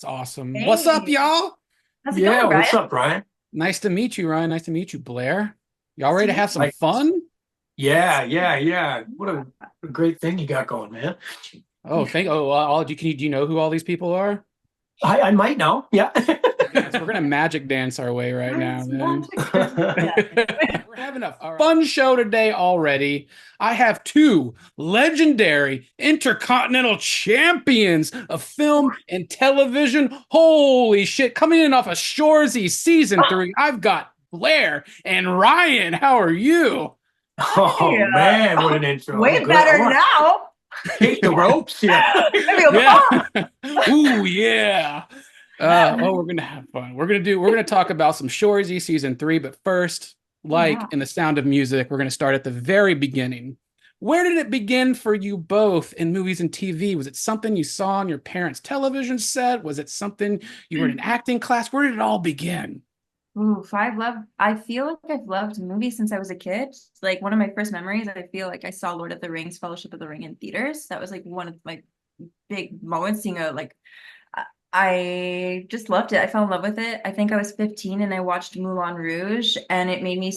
It's awesome. What's up, Hey, y'all? how's it Yeah, going, Brian? what's up, Brian? Nice to meet you, Ryan. Nice to meet you, Blair. Y'all Nice to ready to meet have some you. Like, fun? yeah. What a great thing you got going, man. Oh, do you know who all these people are? I might know. Yeah. Okay, so we're gonna magic dance our way right now, Nice then. magic dance. Yeah. We're having a fun show today already. I have two legendary intercontinental champions of film and television. Holy shit, coming in off of Shoresy season three. I've got Blair and Ryan. How are you? Oh Hey, man, what an intro. I'm way good. I better want to now. shake the ropes here. Let me go, Yeah. pop. Ooh, yeah. We're gonna have fun. We're gonna talk about some Shoresy season three, but first, like Yeah. in the Sound of Music, we're gonna start at the very beginning. Where did it begin for you both in movies and TV? Was it something you saw on your parents' television set? Was it something you were in an acting class? Where did it all begin? Oof, I feel like I've loved movies since I was a kid. Like one of my first memories, I feel like I saw Lord of the Rings, Fellowship of the Ring in theaters. That was like one of my big moments, I just loved it. I fell in love with it. I think I was 15 and I watched Moulin Rouge and it made me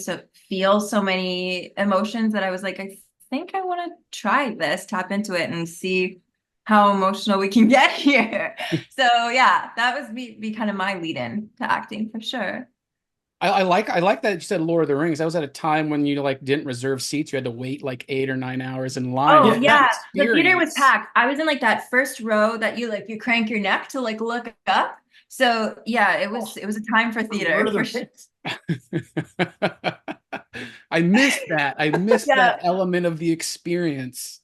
feel so many emotions that I was like, I think I want to try this, tap into it and see how emotional we can get here. So yeah, that was be kind of my lead in to acting for sure. I like that you said Lord of the Rings. That was at a time when you like didn't reserve seats. You had to wait like 8 or 9 hours in line. Oh What was the yeah, the theater was experience? packed. I was in like that first row that you crank your neck to like look up. So yeah, Oh, it was a time for Lord theater of for the sure. Rings. I missed that. I missed that Yeah, element of the experience.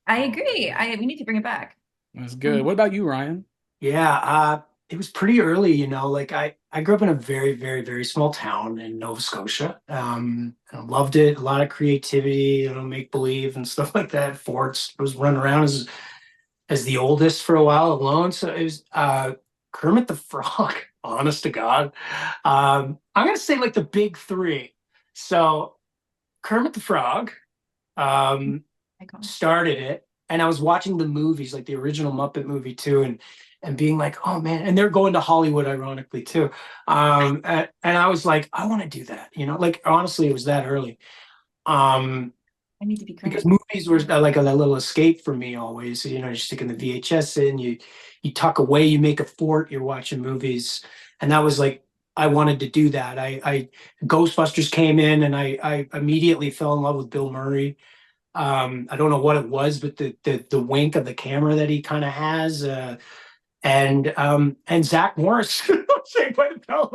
I Oh agree. man. I we need to bring it back. That was good. What about you, Ryan? Yeah, it was pretty early, like I grew up in a very small town in Nova Scotia. I loved it, a lot of creativity, make believe and stuff like that. Forts I was running around as the oldest for a while alone. So it was Kermit the Frog, honest to God. I'm gonna say like the big three. So Kermit the Frog um, Icon. started it, and I was watching the movies, like the original Muppet movie too, and being like, oh man, and they're going to Hollywood ironically too. And I was like, I want to do that, like honestly, it was that early. Um, I need to be because Kermit. movies were like a little escape for me always. You're sticking the VHS in, you tuck away, you make a fort, you're watching movies, and that was like I wanted to do that. I Ghostbusters came in, and I immediately fell in love with Bill Murray. I don't know what it was, but the wink of the camera that he kind of has, and Zach Morris, Saved by the Bell,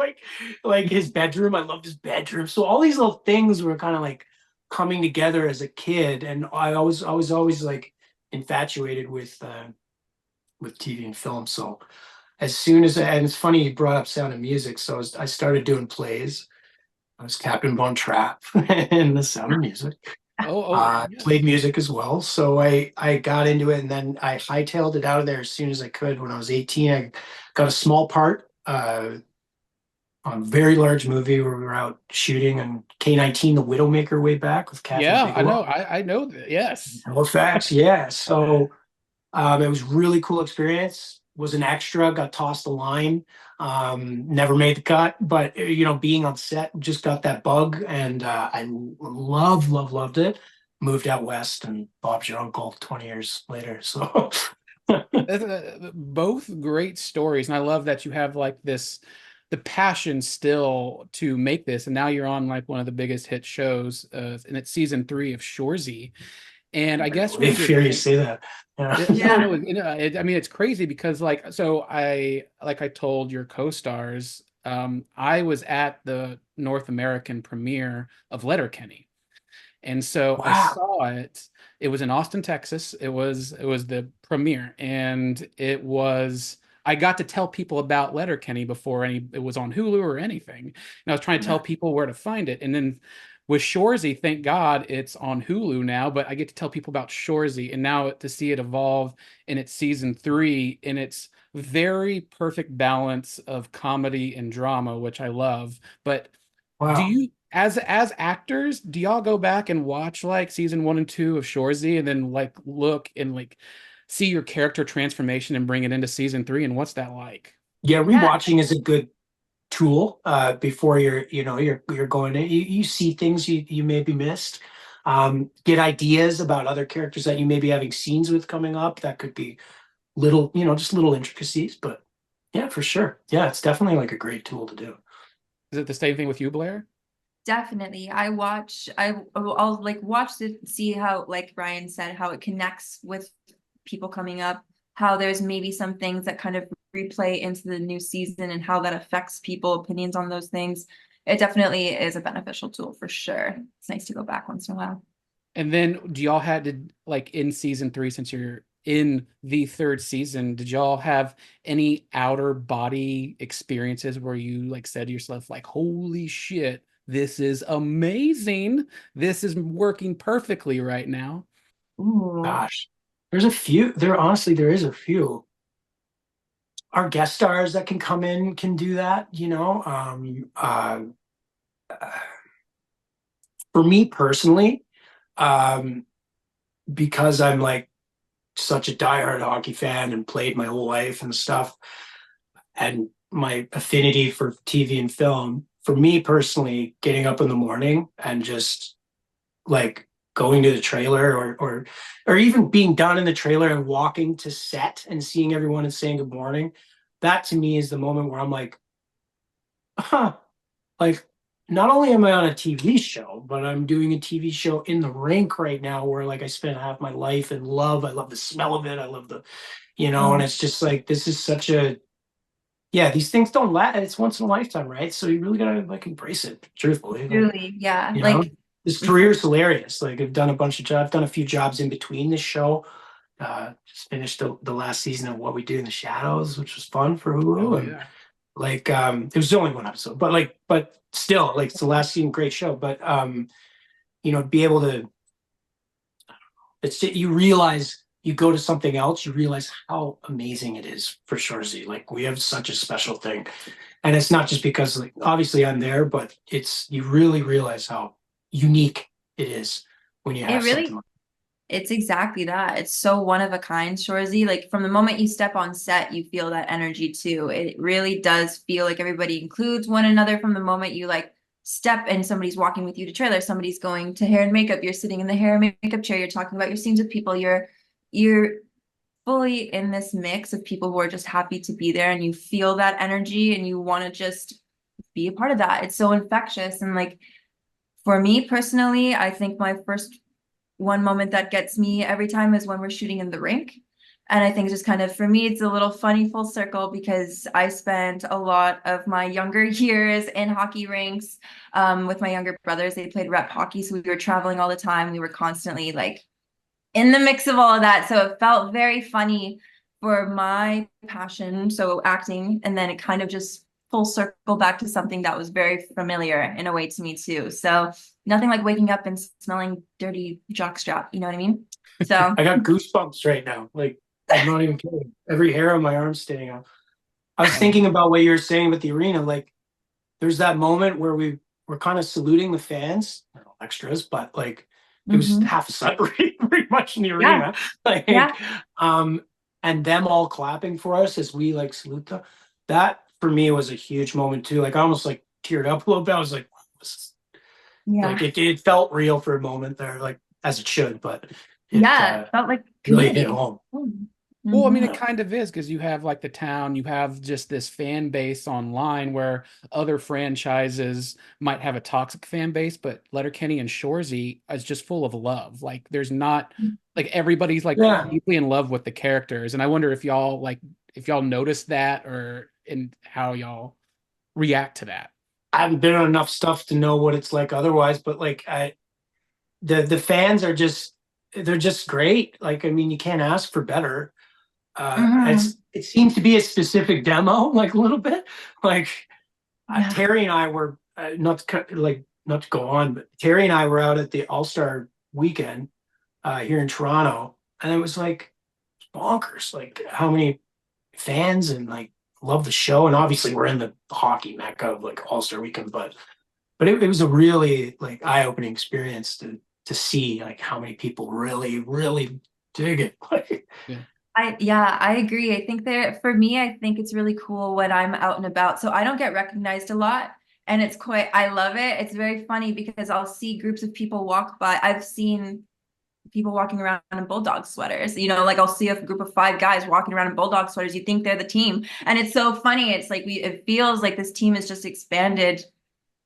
like his bedroom. I loved his bedroom. So all these little things were kind of like coming together as a kid, and I was always like infatuated with TV and film. So as soon as and it's funny you brought up Sound of Music. So I started doing plays. I was Captain Von Trapp in the Sound of Music. Oh, Played yes. music as well. So I got into it, and then I hightailed it out of there as soon as I could. When I was 18, I got a small part on a very large movie where we were out shooting on K-19, The Widowmaker, way back with Kathy Yeah, I know. Bigelow. I know that. Yes. Halifax, yeah. So it was really cool experience. Was an extra, got tossed a line, never made the cut, but being on set, just got that bug, and I loved it. Moved out west, and Bob's your uncle 20 years later. So Both great stories, and I love that you have like the passion still to make this, and now you're on like one of the biggest hit shows, and it's season three of Shoresy. And I guess with if your you say that, yeah. no, Yeah. no, I mean it's crazy because I told your co-stars, I was at the North American premiere of Letterkenny, and so I Wow. saw it. It was in Austin, Texas. It was the premiere, and I got to tell people about Letterkenny before it was on Hulu or anything. And I was trying to tell Yeah. people where to find it. And then with Shoresy, thank God it's on Hulu now, but I get to tell people about Shoresy, and now to see it evolve in its season three in its very perfect balance of comedy and drama, which I love. But do Wow. you, as actors, do y'all go back and watch like season one and two of Shoresy and then like look and like see your character transformation and bring it into season three? And what's that like? Yeah, Yeah. rewatching is a good tool before you're going to you see things you maybe missed. Get ideas about other characters that you may be having scenes with coming up. That could be little, just little intricacies, but yeah, for sure. Yeah, it's definitely like a great tool to do. Is it the same thing with you, Blair? Definitely. I'll like watch it, see how, like Ryan said, how it connects with people coming up, how there's maybe some things that kind of replay into the new season and how that affects people opinions on those things. It definitely is a beneficial tool for sure. It's nice to go back once in a while. And then do y'all had to, like, in season 3, since you're in the third season, did y'all have any outer body experiences where you like said to yourself, like, holy shit, this is amazing. This is working perfectly right now. Ooh. Gosh, there's a few. There is a few. Our guest stars that can come in can do that, For me personally, um, because I'm like such a diehard hockey fan and played my whole life and stuff, and my affinity for TV and film, for me personally, getting up in the morning and just like going to the trailer or even being done in the trailer and walking to set and seeing everyone and saying good morning, that to me is the moment where I'm like, huh, like not only am I on a TV show, but I'm doing a TV show in the rink right now where like I spent half my life and I love the smell of it. I love and it's just like this is such a yeah, these things don't last. It's once in a lifetime, right? So you really gotta like embrace it, truthfully. Truly, yeah. You know, Like this career is hilarious. Like I've done a bunch of jobs, I've done a few jobs in between this show. Just finished the last season of What We Do in the Shadows, which was fun for Hulu. Oh And yeah. like it was only one episode, but still, like it's the last season, great show. But be able to you realize you go to something else, you realize how amazing it is for Shoresy. Like we have such a special thing. And it's not just because like obviously I'm there, but it's you really realize how unique it is when you it have something really like It's exactly that. It's so one of a kind, Shoresy. Like from the moment you step on set, you feel that energy too. It really does feel like everybody includes one another from the moment you like step and somebody's walking with you to trailer, somebody's going to hair and makeup, you're sitting in the hair and makeup chair, you're talking about your scenes with people, you're fully in this mix of people who are just happy to be there and you feel that energy and you want to just be a part of that. It's so infectious. And like for me personally, I think my first one moment that gets me every time is when we're shooting in the rink. And I think just kind of for me, it's a little funny full circle because I spent a lot of my younger years in hockey rinks with my younger brothers. They played rep hockey, so we were traveling all the time. We were constantly like in the mix of all of that. So it felt very funny for my passion, so acting, and then it kind of just full circle back to something that was very familiar in a way to me too. So nothing like waking up and smelling dirty jockstrap, you know what I mean? So I got goosebumps right now. Like I'm not even kidding. Every hair on my arm's standing out. I was thinking about what you were saying with the arena. Like there's that moment where we're kind of saluting the fans, extras, but like it was half a celebrity pretty much in the arena. Like and them all clapping for us as we like salute them. That for me was a huge moment too. Like I almost like teared up a little bit. I was like, wow, like it felt real for a moment there, like as it should, but it felt like really hit home. Well, I mean, it kind of is because you have like the town, you have just this fan base online where other franchises might have a toxic fan base, but Letterkenny and Shoresy is just full of love. Like there's not like everybody's like deeply in love with the characters. And I wonder if y'all notice that or in how y'all react to that. I haven't been on enough stuff to know what it's like otherwise, but like the fans are they're just great. Like I mean, you can't ask for better. It seems to be a specific demo, like a little bit. Like Terry and I were not to go on, but Terry and I were out at the All-Star weekend here in Toronto, and it was like bonkers. Like how many fans and like love the show, and obviously we're in the hockey mecca of like All-Star weekend, but it was a really like eye-opening experience to see like how many people really dig it. Like, I agree. I think that for me, I think it's really cool when I'm out and about. So I don't get recognized a lot. And it's quite, I love it. It's very funny because I'll see groups of people walk by. I've seen people walking around in bulldog sweaters, like I'll see a group of 5 guys walking around in bulldog sweaters. You think they're the team. And it's so funny. It's like it feels like this team has just expanded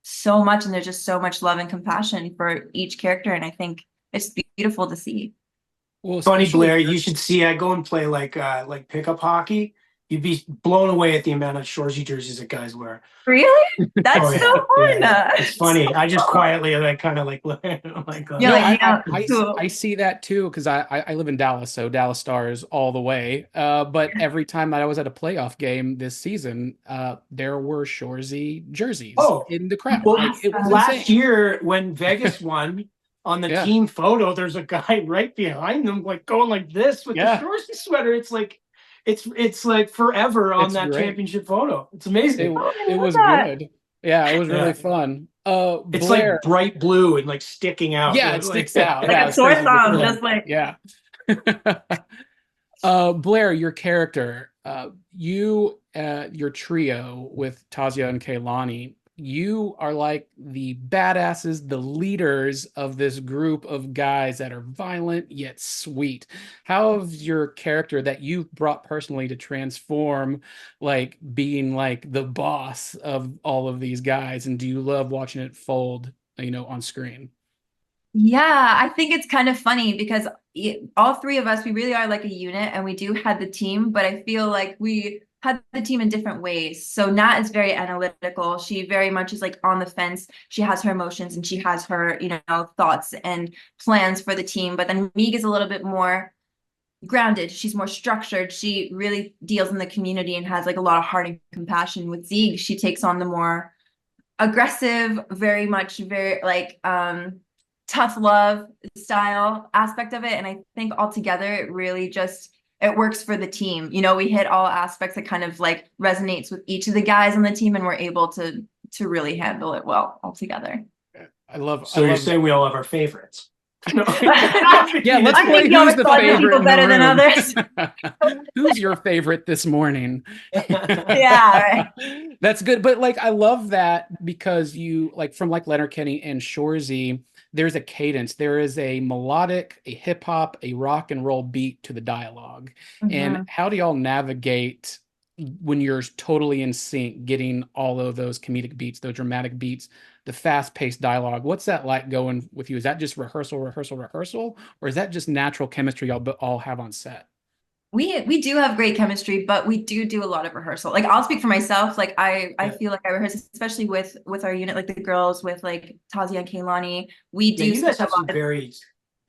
so much, and there's just so much love and compassion for each character. And I think it's beautiful to see. Well, Funny, especially Blair, you should see I go and play like pickup hockey. You'd be blown away at the amount of Shoresy jerseys that guys wear. Really? That's Oh, yeah. so fun. Yeah. It's funny. I just quietly like kind of like look like You're no, like, yeah, cool. I see that too because I live in Dallas, so Dallas Stars all the way. But every time I was at a playoff game this season, there were Shoresy jerseys in the crowd. Well, Like, it was last insane. year when Vegas won on the Yeah. team photo, there's a guy right behind them, like going like this with the Yeah. Shoresy sweater. It's like it's like forever on It's that great. championship photo. It's amazing. It was that. good. Yeah, it was really Yeah. fun. It's Blair, like bright blue and like sticking out. yeah, it Like, sticks out. Like Yeah, a it's sore crazy. thumb, just like Yeah. Blair, your character, your trio with Tazia and Kaylani, you are like the badasses, the leaders of this group of guys that are violent yet sweet. How has your character that you've brought personally to transform, like being like the boss of all of these guys? And do you love watching it fold, on screen? Yeah, I think it's kind of funny because all 3 of us, we really are like a unit, and we do have the team, but I feel like we had the team in different ways. So Nat is very analytical. She very much is like on the fence. She has her emotions and she has her, thoughts and plans for the team. But then Meeg is a little bit more grounded. She's more structured. She really deals in the community and has like a lot of heart and compassion. With Ziig, she takes on the more aggressive, very much very like tough love style aspect of it. And I think altogether it really just it works for the team. We hit all aspects that kind of like resonates with each of the guys on the team, and we're able to really handle it well altogether. So you're saying we all have our favorites. Yeah, let's I play think y'all who's the like favorite people in the better than room. others. Who's your favorite this morning? Yeah, right. That's good. But like I love that because you like from like Letterkenny and Shoresy, there's a cadence. There is a melodic, a hip hop, a rock and roll beat to the dialogue. And how do y'all navigate when you're totally in sync, getting all of those comedic beats, those dramatic beats, the fast-paced dialogue? What's that like going with you? Is that just rehearsal, or is that just natural chemistry y'all all have on set? We do have great chemistry, but we do a lot of rehearsal. Like I'll speak for myself. Like I feel like I rehearse, especially with our unit, like the girls with like Tazia and Kaylani. We do you guys have a lot some of very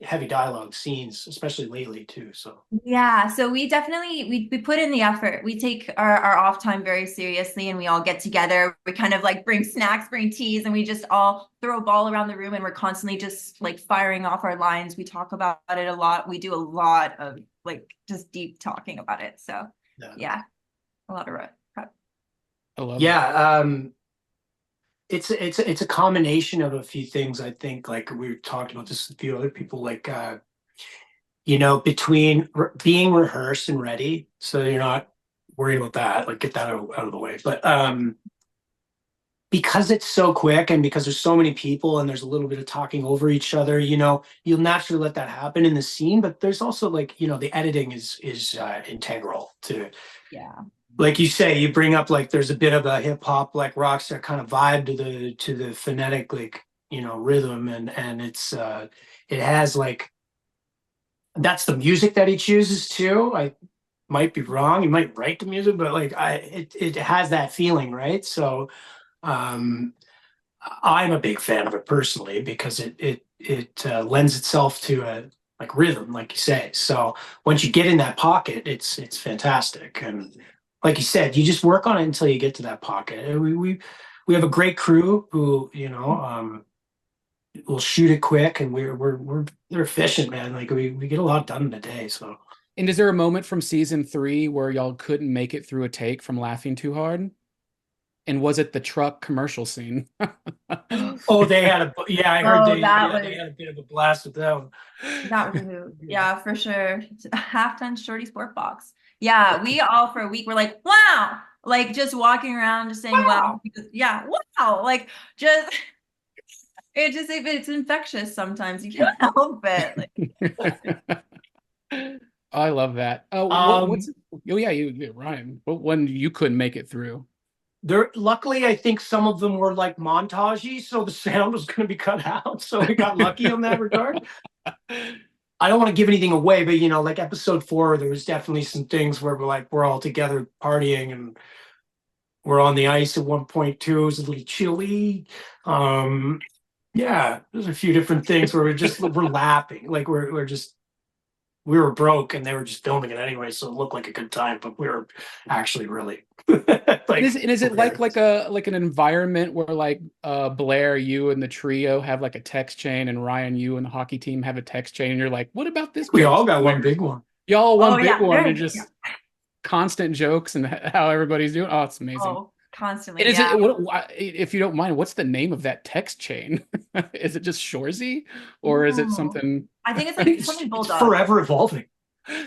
heavy dialogue scenes, especially lately too. So yeah, so we definitely we put in the effort. We take our off time very seriously, and we all get together. We kind of like bring snacks, bring teas, and we just all throw a ball around the room, and we're constantly just like firing off our lines. We talk about it a lot. We do a lot of like just deep talking about it. So yeah, a lot of prep. I love it. It's a combination of a few things. I think like we talked about this with a few other people, like between being rehearsed and ready, so you're not worried about that, like get that out of the way. But because it's so quick and because there's so many people and there's a little bit of talking over each other, you'll naturally let that happen in the scene. But there's also like, the editing is integral to, like you say, you bring up like there's a bit of a hip hop like rockstar kind of vibe to the phonetic like rhythm, and it's it has like, that's the music that he chooses too. I might be wrong, he might write the music, but like it has that feeling, right? So I'm a big fan of it personally because it lends itself to a like rhythm, like you say. So once you get in that pocket, it's fantastic. And like you said, you just work on it until you get to that pocket. And we have a great crew who will shoot it quick, and they're efficient, man. Like we get a lot done in a day. So. And is there a moment from season 3 where y'all couldn't make it through a take from laughing too hard? And was it the truck commercial scene? Oh, they had I heard Oh, that they was had a bit of a blast with them. that was a hoot. Yeah, for sure. It's a half-ton shorty sport box. Yeah, we all for a week were like, wow, like just walking around, just saying wow. Because, yeah, wow, like just it's infectious sometimes. You can't help it. Like, I love that. What's oh yeah, Ryan. What one you couldn't make it through? There, luckily, I think some of them were like montagey, so the sound was going to be cut out. So we got lucky on that regard. I don't want to give anything away, but like episode 4, there was definitely some things where we're all together partying and we're on the ice at one point too. It was a little chilly. Yeah, there's a few different things where we're laughing, like we were broke and they were just filming it anyway, so it looked like a good time, but we were actually really like. Is it like an environment where like Blair, you and the trio have like a text chain, and Ryan, you and the hockey team have a text chain, and you're like, what about this? We all got one big one. Y'all one big one, very and just constant jokes and how everybody's doing. Oh, it's amazing. oh, constantly. And is it if you don't mind, what's the name of that text chain? Is it just Shoresy, or is it something? I think it's like something bulldog. It's forever evolving.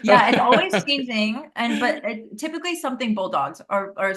Yeah, it's always changing, and typically something bulldogs or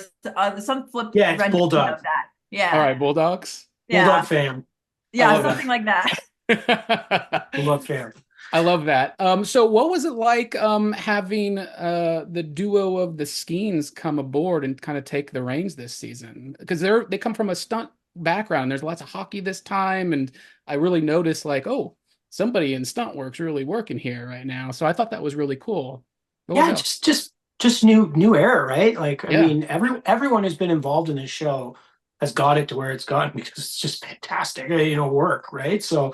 some flip. Yeah, it's bulldogs. Of that. Yeah. All right, Bulldogs. Yeah. Bulldog fam. Yeah, something like that. Bulldog fam. I love that. So what was it like having the duo of the Skeens come aboard and kind of take the reins this season? Because they come from a stunt background. There's lots of hockey this time, and I really noticed like, oh, somebody in stunt work's really working here right now. So I thought that was really cool. Yeah, just new era, right? Like I mean, everyone who's been involved in this show has got it to where it's gotten because it's just fantastic, work, right? So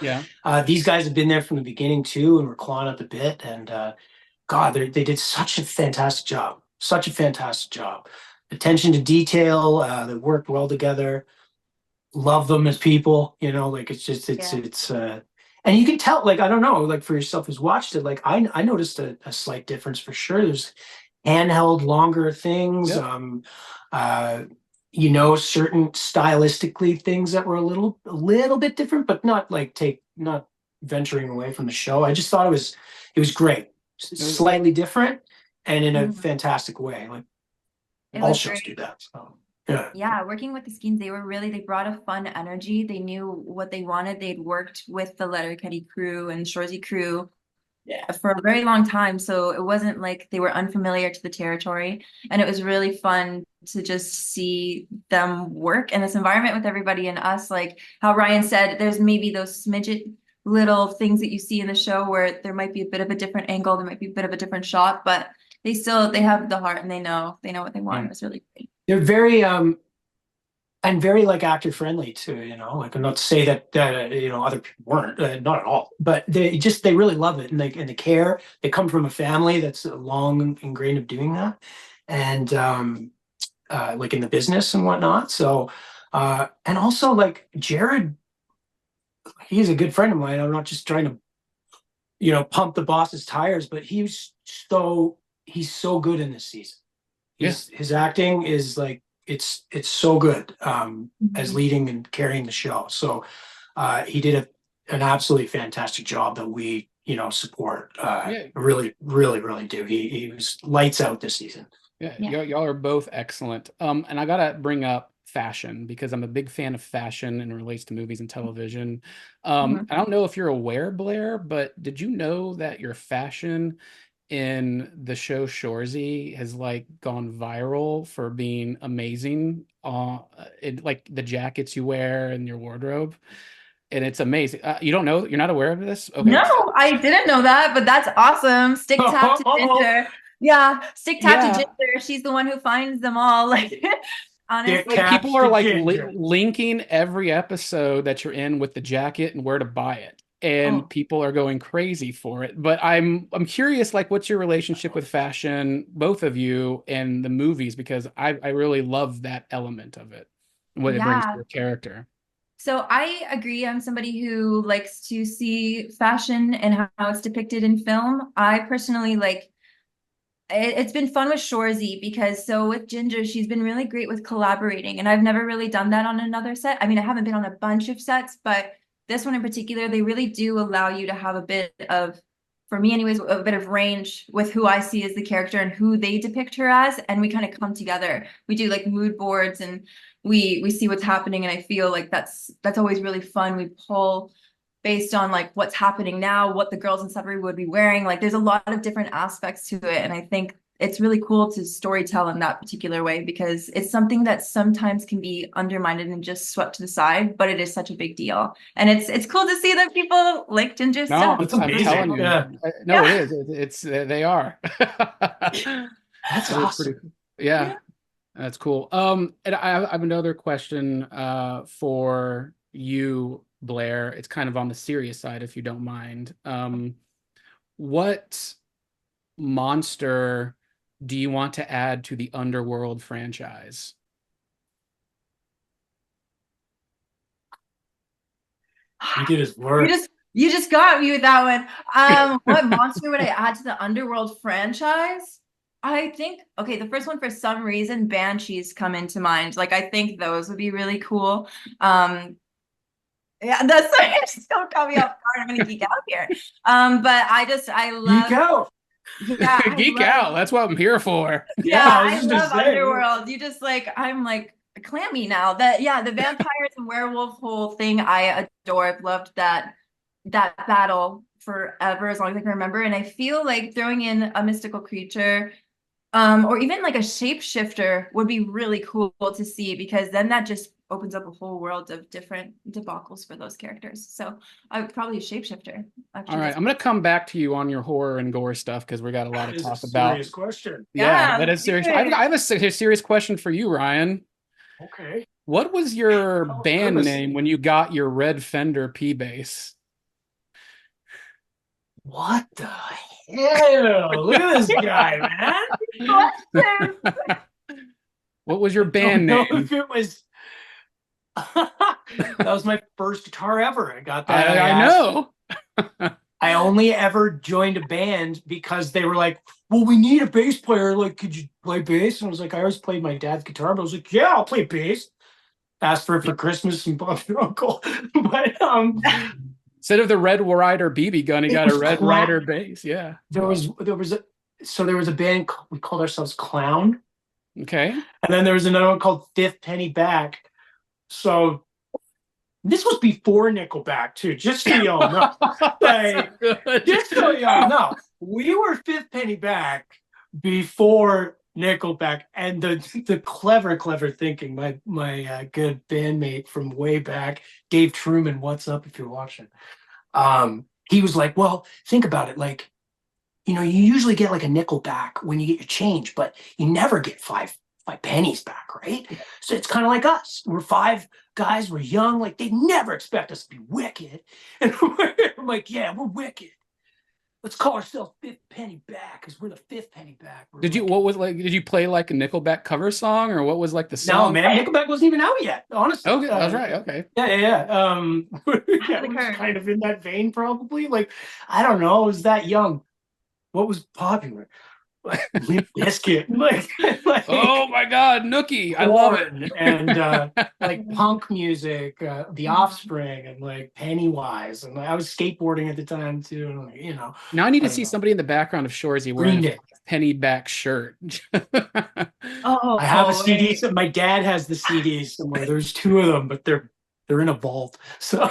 these guys have been there from the beginning too, and we're clawing at the bit. And God, they did such a fantastic job, Attention to detail, they worked well together. Love them as people, like it's and you can tell, like, I don't know, like for yourself who's watched it, like I noticed a slight difference for sure. There's handheld longer things. Certain stylistically things that were a little bit different, but not venturing away from the show. I just thought it was great, slightly different, and in a fantastic way. Like all shows do that. So yeah, working with the Skeens, they brought a fun energy. They knew what they wanted. They'd worked with the Letterkenny crew and Shoresy crew for a very long time, so it wasn't like they were unfamiliar to the territory, and it was really fun to just see them work in this environment with everybody and us. Like how Ryan said, there's maybe those smidget little things that you see in the show where there might be a bit of a different angle, there might be a bit of a different shot, but they have the heart and they know what they want. It was really great. They're very and very like actor friendly too, like I'm not to say that other people weren't, not at all, but they really love it, and they care. They come from a family that's long ingrained of doing that, and like in the business and whatnot. So and also like Jared, he's a good friend of mine. I'm not just trying to pump the boss's tires, but he's so good in this season. His acting is like it's so good as leading and carrying the show. So he did an absolutely fantastic job that we support. Really do. He was lights out this season. Y'all are both excellent. And I gotta bring up fashion because I'm a big fan of fashion and it relates to movies and television. I don't know if you're aware, Blair, but did you know that your fashion in the show Shoresy has like gone viral for being amazing? Like the jackets you wear and your wardrobe, and it's amazing. You don't know? You're not aware of this? Okay. No, I didn't know that, but that's awesome. Stick tap to Ginger. Yeah, stick tap to Ginger. She's the one who finds them all. Like honestly, people are like linking every episode that you're in with the jacket and where to buy it. And people are going crazy for it. But I'm curious, like, what's your relationship with fashion, both of you, and the movies? Because I really love that element of it, what it brings to your character. So I agree. I'm somebody who likes to see fashion and how it's depicted in film. I personally It's been fun with Shoresy because so with Ginger, she's been really great with collaborating, and I've never really done that on another set. I mean, I haven't been on a bunch of sets, but this one in particular, they really do allow you to have a bit of, for me anyways, a bit of range with who I see as the character and who they depict her as, and we kind of come together. We do like mood boards, and we see what's happening, and I feel like that's always really fun. We pull based on like what's happening now, what the girls in Sudbury would be wearing. Like there's a lot of different aspects to it. And I think it's really cool to storytell in that particular way because it's something that sometimes can be undermined and just swept to the side, but it is such a big deal. And it's cool to see that people like Ginger stuff. it's I'm amazing. telling you. Yeah. No, it is. It's they are. That's awesome. Pretty, yeah, that's cool. And I have another question for you, Blair. It's kind of on the serious side, if you don't mind. What monster do you want to add to the Underworld franchise? He did his work. You just got me with that one. What monster would I add to the Underworld franchise? I think, okay, the first one, for some reason, Banshees come into mind. Like, I think those would be really cool. Yeah, that's still got me off guard. I'm gonna geek out here. But I love Geek out. Yeah, Geek out. That's what I'm here for. Yeah, I was love just saying. Underworld. You just like, I'm like clammy now. That the vampires and werewolf whole thing I adore. I've loved that battle forever, as long as I can remember. And I feel like throwing in a mystical creature, or even like a shapeshifter would be really cool to see, because then that just opens up a whole world of different debacles for those characters. So I would probably shapeshifter. All right, I'm going to come back to you on your horror and gore stuff because we got a lot to talk about. Serious question. Yeah, that is serious. I have a serious question for you, Ryan. Okay. What was your band name when you got your red Fender P bass? What the hell? Look at this guy, man. What was your band name? If it was that was my first guitar ever. I got that. I know. I only ever joined a band because they were like, well, we need a bass player. Like, could you play bass? And I was like, I always played my dad's guitar, but I was like, yeah, I'll play bass. Asked for it for Christmas and bought your uncle. But instead of the Red Rider BB gun, he got a Red Rider bass. Yeah. There was a band, we called ourselves Clown. Okay. And then there was another one called Fifth Penny Back. So this was before Nickelback too, just so y'all know. Like, just so y'all know, we were Fifth Penny Back before Nickelback. And the clever thinking, my good bandmate from way back, Dave Truman, what's up if you're watching? He was like, well, think about it, like, you know, you usually get like a nickel back when you get your change, but you never get five pennies back, right? So it's kind of like us. We're five guys, we're young, like they never expect us to be wicked. And I'm like, yeah, we're wicked. Let's call ourselves Fifth Penny Back because we're the Fifth Penny Back. Did you play like a Nickelback cover song, or what was like the song? No, man, Nickelback wasn't even out yet, honestly. Okay, that's right. Okay. Yeah. We're kind of in that vein, probably. Like, I don't know, I was that young. What was popular? Limp Bizkit, like oh my God, Nookie, I love it. And like punk music, The Offspring, and like Pennywise, and I was skateboarding at the time too. And like, you know, now I need to see somebody in the background of Shoresy wearing a penny back shirt. I have a CD. So my dad has the CDs somewhere. There's two of them, but they're in a vault. So.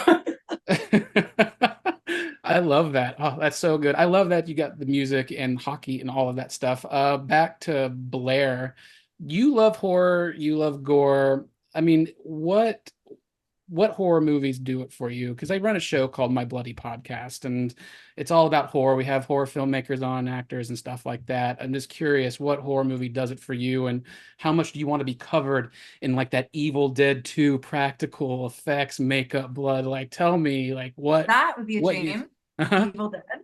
I love that. Oh, that's so good. I love that you got the music and hockey and all of that stuff. Back to Blair. You love horror, you love gore. I mean, what horror movies do it for you? Because I run a show called My Bloody Podcast, and it's all about horror. We have horror filmmakers on, actors and stuff like that. I'm just curious, what horror movie does it for you, and how much do you want to be covered in like that Evil Dead 2 practical effects, makeup, blood? Like, tell me, like, what that would be a dream.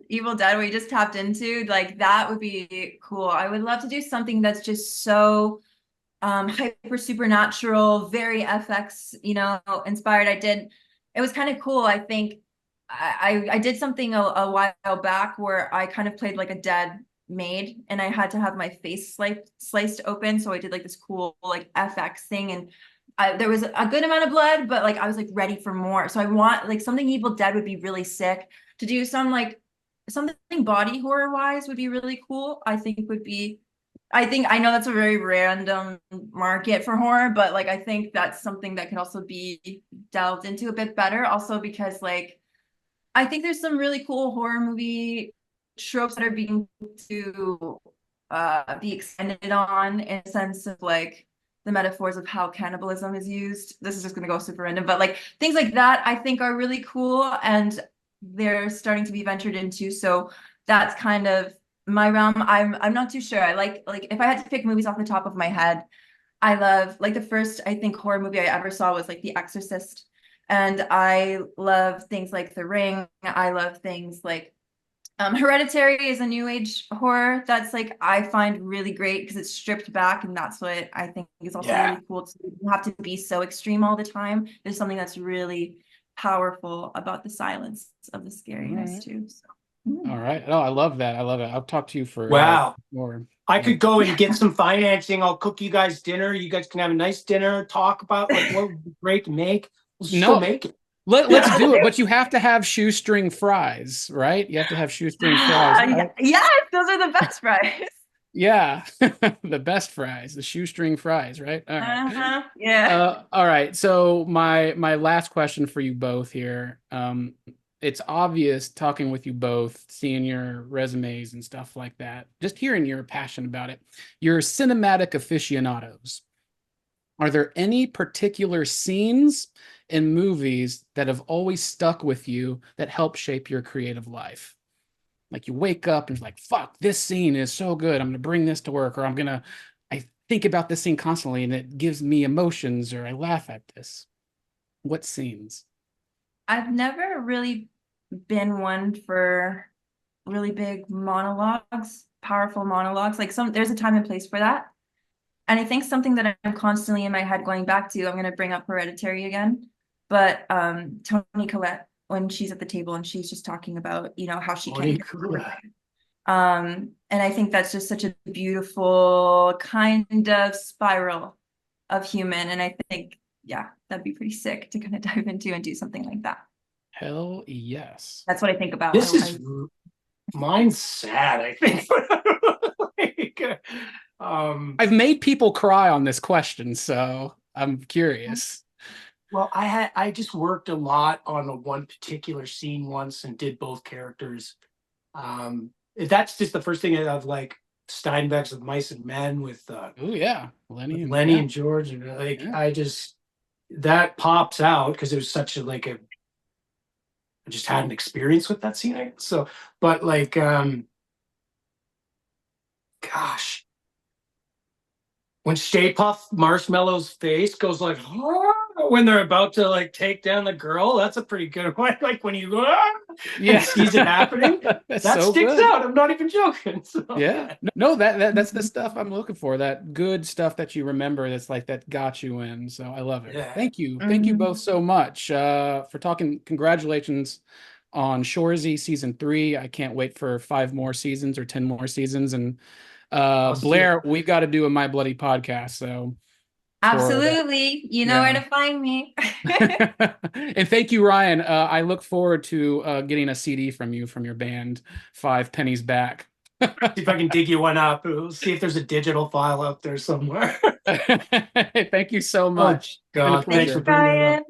Evil Dead, we just tapped into, like, that would be cool. I would love to do something that's just so hyper supernatural, very FX, you know, inspired. It was kind of cool. I think I did something a while back where I kind of played like a dead made, and I had to have my face sliced open. So I did like this cool like FX thing, and there was a good amount of blood, but like I was like ready for more. So I want like something Evil Dead would be really sick to do. Something body horror wise would be really cool. I know that's a very random market for horror, but like I think that's something that could also be delved into a bit better. Also because like I think there's some really cool horror movie tropes that are being to be extended on, in a sense of like the metaphors of how cannibalism is used. This is just going to go super random, but like things like that I think are really cool, and they're starting to be ventured into. So that's kind of my realm. I'm not too sure. I like if I had to pick movies off the top of my head, I love like the first I think horror movie I ever saw was like The Exorcist, and I love things like The Ring. I love things like Hereditary is a new age horror that's like I find really great because it's stripped back, and that's what I think is also really cool. You don't have to be so extreme all the time. There's something that's really powerful about the silence of the scariness too. So. All right. Oh, I love that. I love it. I'll talk to you for more. I could go and get some financing. I'll cook you guys dinner. You guys can have a nice dinner, talk about like what would be great to make. We'll still make it. Let's do it, but you have to have shoestring fries, right? You have to have shoestring fries. Right? Yes, those are the best fries. Yeah, the best fries, the shoestring fries, right? All right. Yeah. All right. So my last question for you both here. It's obvious talking with you both, seeing your resumes and stuff like that, just hearing your passion about it. You're cinematic aficionados. Are there any particular scenes in movies that have always stuck with you that help shape your creative life? Like you wake up and you're like, fuck, this scene is so good. I'm going to bring this to work, or I think about this scene constantly and it gives me emotions, or I laugh at this. What scenes? I've never really been one for really big monologues, powerful monologues. Like there's a time and place for that. And I think something that I'm constantly in my head going back to, I'm going to bring up Hereditary again, but Toni Collette, when she's at the table and she's just talking about, how she can. And I think that's just such a beautiful kind of spiral of human. And I think, that'd be pretty sick to kind of dive into and do something like that. Hell yes. That's what I think about. Mine's sad, I think. I've made people cry on this question, so I'm curious. Well, I just worked a lot on one particular scene once and did both characters. That's just the first thing of like Steinbeck's of Mice and Men with Lenny and George, and I just that pops out because it was such a I just had an experience with that scene. So, but like, gosh, when Stay Puft Marshmallow's face goes like, when they're about to like take down the girl, that's a pretty good one. Like when you sees it happening, that so sticks out. I'm not even joking. So. Yeah, no, that's the stuff I'm looking for. That good stuff that you remember. That's like that got you in. So I love it. Yeah. Thank you both so much for talking. Congratulations on Shoresy season 3. I can't wait for 5 more seasons or 10 more seasons. And Blair, we've got to do a My Bloody podcast. So. Absolutely. You know where to find me. And thank you, Ryan. I look forward to getting a CD from you, from your band, 5 Pennies Back. See if I can dig you one up. We'll see if there's a digital file out there somewhere. Thank you so much. God, thanks for bringing it up.